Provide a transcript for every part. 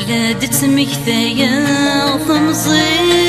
لا تمكثايا ثمزي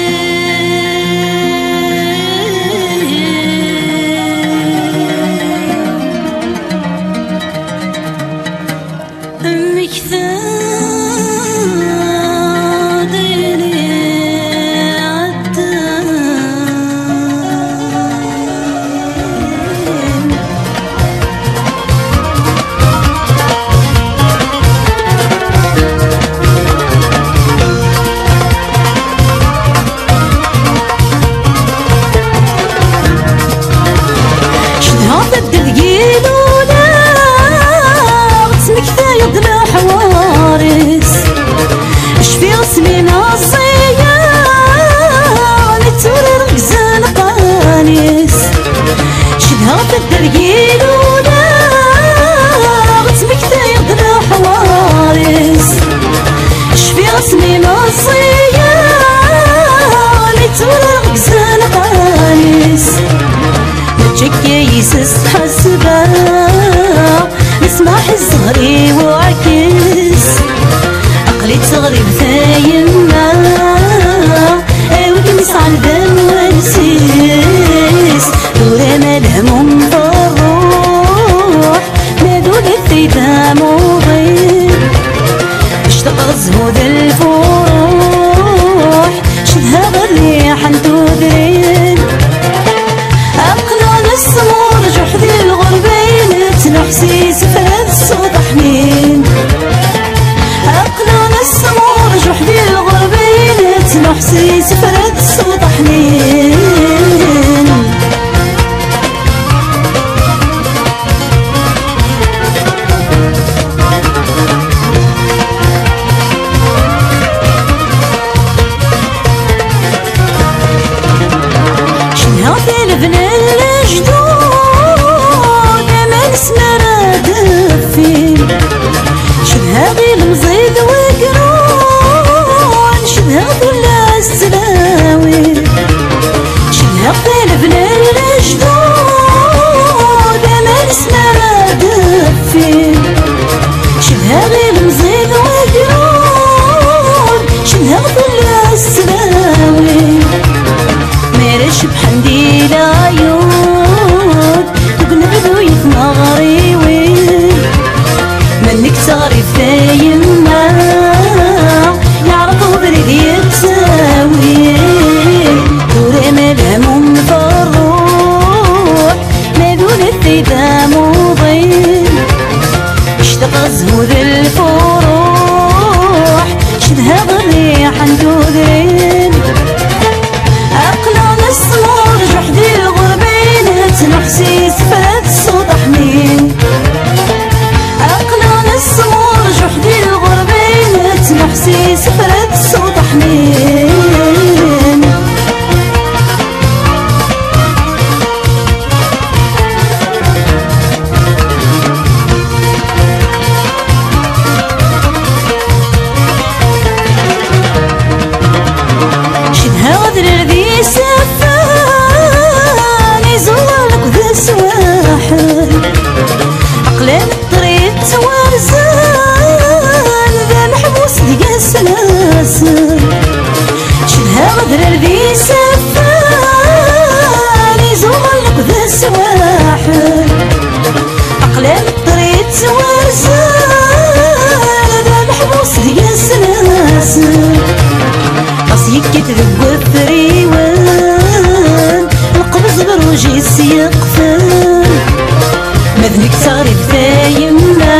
حسبا نسمع الزهري وعكس عقلي تغرب ثايمنا ودمس على البال ونسيس دورة ما الهموم بالروح ما دول الثيتا موضيع اشتاق الزهود الفروح شدها بالريح انتو درين عقلنا السمور جحدي الغربين تنحسيس فرد صوت حنين عقلنا السمور جحدي الغربين تنحسيس فرد صوت حنين شنها لبنان هذه المزيد وقرون شدها ولا السلاوي شدها قال بلال الجدود ما نسمع دفي شدها غير المزيد وقرون شدها ولا السلاوي مارش بحمدي العيون تقنبدو يتمغري وين منك تعرف يما يعرفوا بريد يتساوي دوري ما الهموم بالروح ما دون الثيتا موضين اشتاق الزهود الفروح شدها بالريح ندودرين عقلنا السمور جحدي الغربين تنحسيس فات صوت حنين السمور جحدي الغربين تنحسي سفرت صوت حنين شدها غدر ذي سفان يزورلك ذا سواحل عقلان الطريق توارزان ذا محبوس ديال السلاسل شدها غدر ذي سفان يزورلك ذا سواحل عقلان الطريق توارزان ذا محبوس ديال السلاسل راسي كتذب الثريوان القبض بروجي السيقفان مذنك تعرف ثايمنا